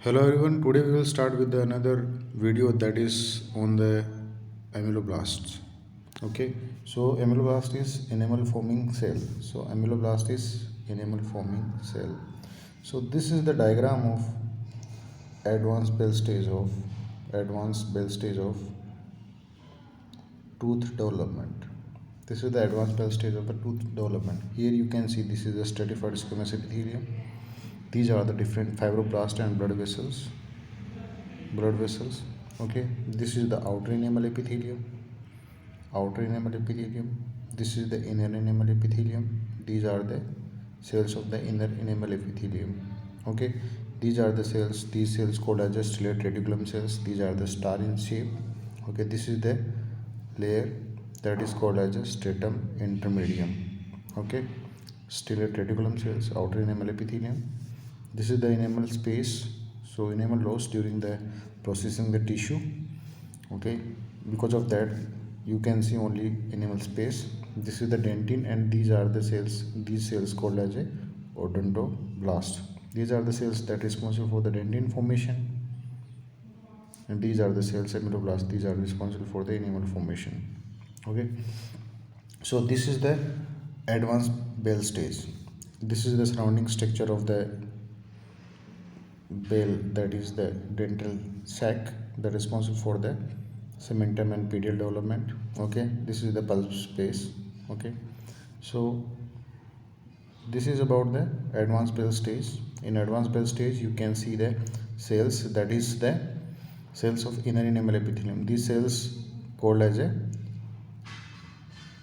Hello everyone, today we will start with another video that is on the amyloblasts. Okay, so amyloblast is enamel forming cell. So amyloblast is enamel forming cell. So this is the diagram of advanced bell stage of tooth development. This is the advanced bell stage of the tooth development. Here you can see this is the stratified squamous epithelium. These are the different fibroblast and blood vessels. Okay, this is the outer enamel epithelium. This is the inner enamel epithelium. These are the cells of the inner enamel epithelium. Okay, these are the cells. These cells called as the stellate reticulum cells. These are the star in shape. Okay, this is the layer that is called as a stratum intermedium. Okay, stellate reticulum cells, outer enamel epithelium. This is the enamel space. So enamel loss during the processing the tissue. Okay, because of that you can see only enamel space. This is the dentin, and these are the cells. These cells called as a odontoblast. These are the cells that are responsible for the dentin formation, and these are the cells amyloblast. These are responsible for the enamel formation. Okay, so this is the advanced bell stage. This is the surrounding structure of the bell, that is the dental sac that is responsible for the cementum and pedial development. Okay, this is the pulp space. Okay, so this is about the advanced bell stage. In advanced bell stage you can see the cells, that is the cells of inner enamel epithelium. These cells called as a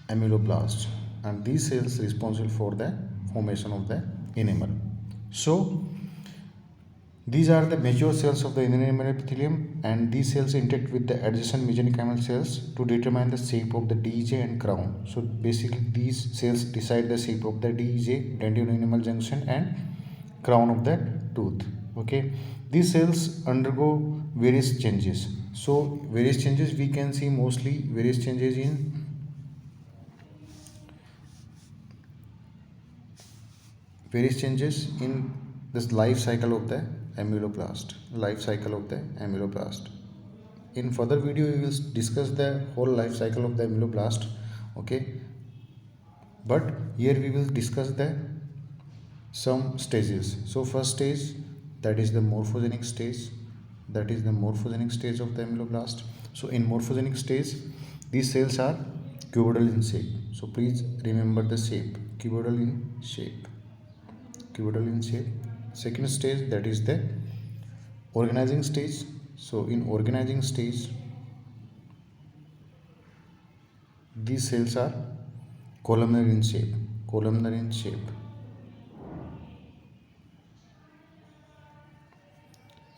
amyloblast, and these cells responsible for the formation of the enamel. So these are the mature cells of the inner enamel epithelium, and these cells interact with the adjacent mesenchymal cells to determine the shape of the DEJ and crown. So basically these cells decide the shape of the DEJ, dentinoenamel junction, and crown of the tooth. Okay, these cells undergo various changes. So various changes we can see, mostly various changes in this life cycle of the amyloblast. In further video we will discuss the whole life cycle of the amyloblast. Okay, but here we will discuss the some stages. So first stage, that is the morphogenic stage. Of the amyloblast. So in morphogenic stage these cells are cuboidal in shape. So please remember the shape, cuboidal in shape. Second stage, that is the organizing stage. So in organizing stage these cells are columnar in shape.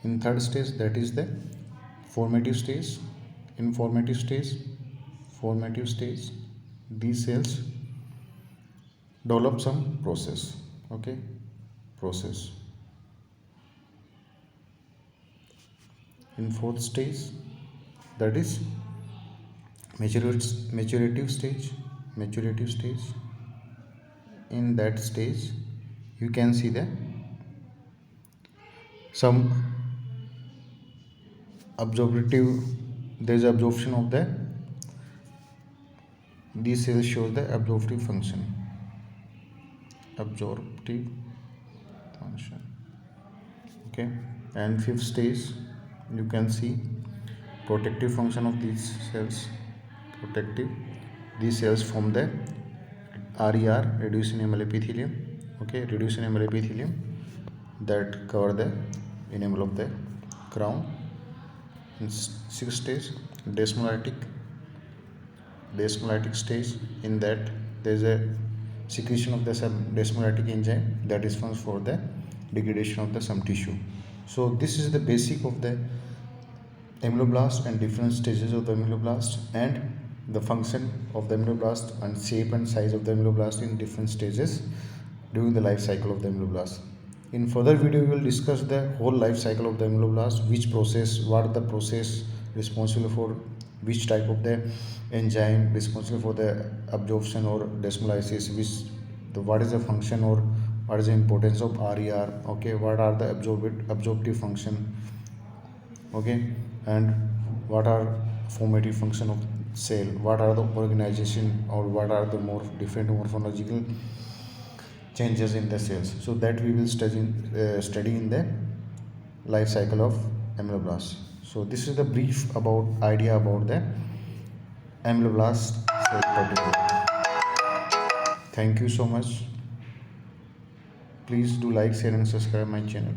In third stage, that is the formative stage. In formative stage these cells develop some process. Okay, in fourth stage, that is maturative stage. In that stage you can see the some there is absorption of the, these cells shows the absorptive function. Okay, and fifth stage you can see protective function of these cells. These cells form the RER, reduced enamel epithelium. Okay, reduced enamel epithelium that cover the enamel of the crown. In sixth stage, desmolytic stage. In that there is a secretion of the some desmolytic enzyme that is responsible for the degradation of the some tissue. So this is the basic of the amyloblast and different stages of the amyloblast, and the function of the amyloblast and shape and size of the amyloblast in different stages during the life cycle of the amyloblast. In further video we will discuss the whole life cycle of the amyloblast, which process, what the process responsible for, which type of the enzyme responsible for the absorption or desmolysis, what is the function or what is the importance of RER, okay, what are the absorptive function, okay, and what are formative function of cell, what are the organization or what are the more different morphological changes in the cells. So that we will study in the life cycle of ameloblast. So this is the brief about idea about the ameloblast cell particular. Thank you so much. Please do like, share and subscribe my channel.